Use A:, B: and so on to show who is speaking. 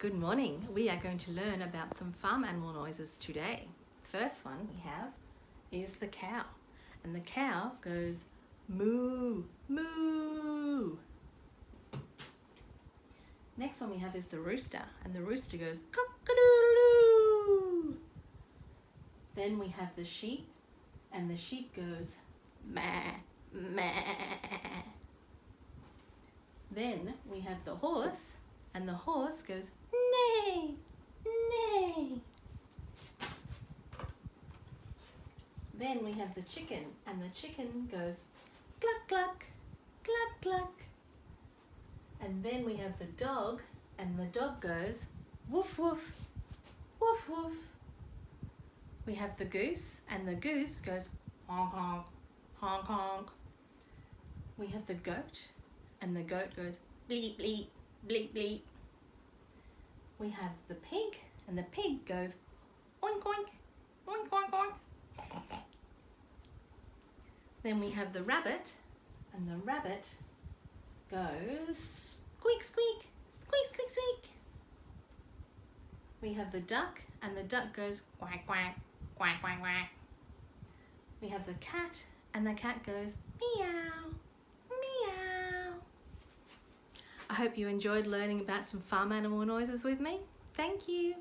A: Good morning. We are going to learn about some farm animal noises today. First one we have is the cow. And the cow goes moo, moo. Next one we have is the rooster. And the rooster goes cock-a-doodle-doo. Then we have the sheep. And the sheep goes meh, meh. Then we have the horse. And the horse goes neigh, neigh. Then we have the chicken, and the chicken goes cluck, cluck, cluck, cluck. And then we have the dog, and the dog goes woof, woof, woof, woof. We have the goose, and the goose goes honk, honk, honk, honk. We have the goat, and the goat goes bleep, bleep, bleep, bleep. We have the pig, and the pig goes oink, oink, oink, oink, oink. Then we have the rabbit, and the rabbit goes squeak, squeak, squeak, squeak, squeak. We have the duck, and the duck goes quack, quack, quack, quack, quack. We have the cat, and the cat goes meow, meow. I hope you enjoyed learning about some farm animal noises with me. Thank you.